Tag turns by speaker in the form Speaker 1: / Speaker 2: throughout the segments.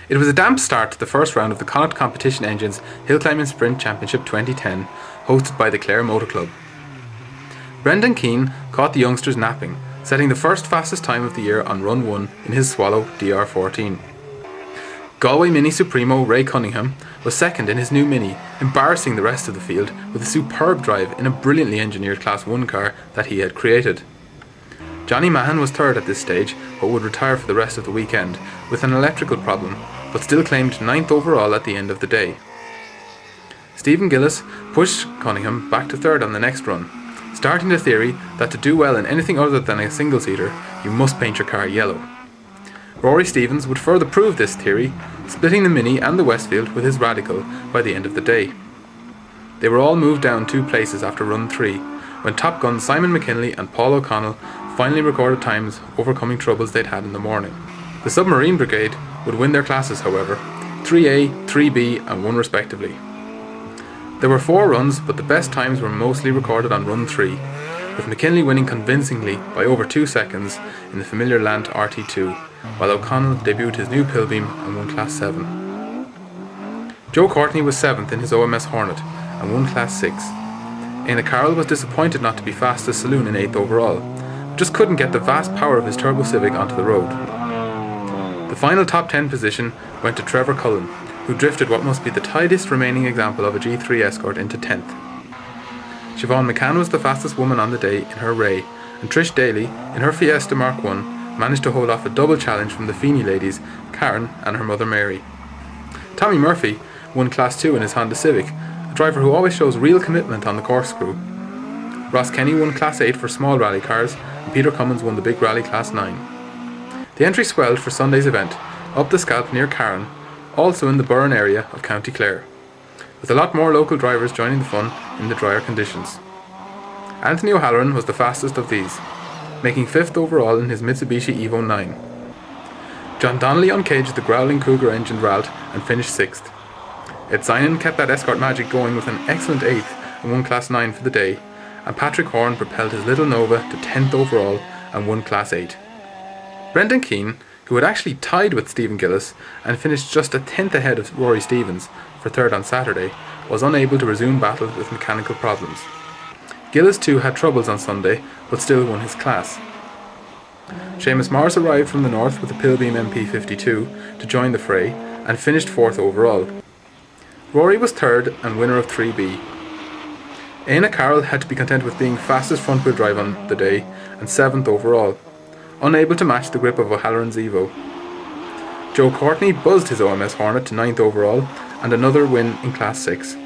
Speaker 1: It was a damp start to the first round of the Connacht Competition Engines Hillclimb and Sprint Championship 2010, hosted by the Clare Motor Club. Brendan Keane caught the youngsters napping, setting the first fastest time of the year on Run 1 in his Swallow DR14. Galway Mini Supremo Ray Cunningham was second in his new Mini, embarrassing the rest of the field with a superb drive in a brilliantly engineered Class 1 car that he had created. Johnny Mahan was third at this stage, but would retire for the rest of the weekend with an electrical problem, but still claimed 9th overall at the end of the day. Stephen Gillis pushed Cunningham back to third on the next run, starting the theory that to do well in anything other than a single-seater, you must paint your car yellow. Rory Stevens would further prove this theory, splitting the Mini and the Westfield with his Radical by the end of the day. They were all moved down 2 places after Run 3, when Top Guns Simon McKinley and Paul O'Connell finally recorded times overcoming troubles they'd had in the morning. The Submarine Brigade would win their classes, however, 3A, 3B and 1 respectively. There were 4 runs, but the best times were mostly recorded on Run 3, with McKinley winning convincingly by over 2 seconds in the familiar Lant RT2, while O'Connell debuted his new Pilbeam and won Class 7. Joe Courtney was 7th in his OMS Hornet and won Class 6. Éanna Carroll was disappointed not to be fastest saloon in 8th overall, but just couldn't get the vast power of his Turbo Civic onto the road. The final top 10 position went to Trevor Cullen, who drifted what must be the tightest remaining example of a G3 Escort into 10th. Siobhan McCann was the fastest woman on the day in her Ray, and Trish Daly, in her Fiesta Mark 1, managed to hold off a double challenge from the Feeney ladies, Karen and her mother Mary. Tommy Murphy won Class 2 in his Honda Civic, a driver who always shows real commitment on the Corkscrew. Ross Kenny won Class 8 for small rally cars, and Peter Cummins won the big rally Class 9. The entry swelled for Sunday's event, up the Scalp near Carran, also in the Burren area of County Clare, with a lot more local drivers joining the fun in the drier conditions. Anthony O'Halloran was the fastest of these, making 5th overall in his Mitsubishi Evo 9. John Donnelly uncaged the growling Cougar engined Ralt and finished 6th. Ed Synan kept that Escort magic going with an excellent 8th and won Class 9 for the day, and Patrick Horn propelled his Little Nova to 10th overall and won Class 8. Brendan Keane, who had actually tied with Stephen Gillis and finished just a 10th ahead of Rory Stevens for 3rd on Saturday, was unable to resume battle with mechanical problems. Gillis too had troubles on Sunday, but still won his class. Seamus Morris arrived from the north with a Pilbeam MP52 to join the fray and finished 4th overall. Rory was 3rd and winner of 3B. Éanna Carroll had to be content with being fastest front-wheel drive on the day and 7th overall, unable to match the grip of O'Halloran's Evo. Joe Courtney buzzed his OMS Hornet to 9th overall and another win in Class 6.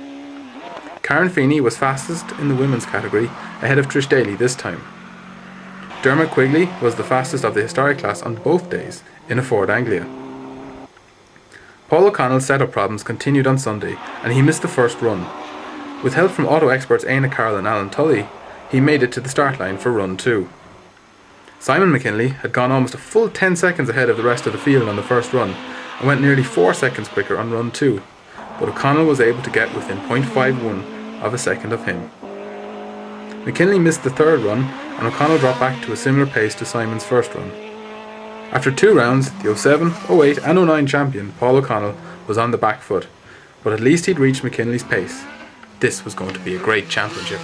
Speaker 1: Karen Feeney was fastest in the women's category, ahead of Trish Daly this time. Dermot Quigley was the fastest of the historic class on both days, in a Ford Anglia. Paul O'Connell's setup problems continued on Sunday, and he missed the first run. With help from auto experts Éanna Carroll and Alan Tully, he made it to the start line for Run 2. Simon McKinley had gone almost a full 10 seconds ahead of the rest of the field on the first run, and went nearly 4 seconds quicker on Run 2, but O'Connell was able to get within 0.51 of a second of him. McKinley missed the 3rd run, and O'Connell dropped back to a similar pace to Simon's first run. After 2 rounds, the 07, 08 and 09 champion Paul O'Connell was on the back foot, but at least he'd reached McKinley's pace. This was going to be a great championship.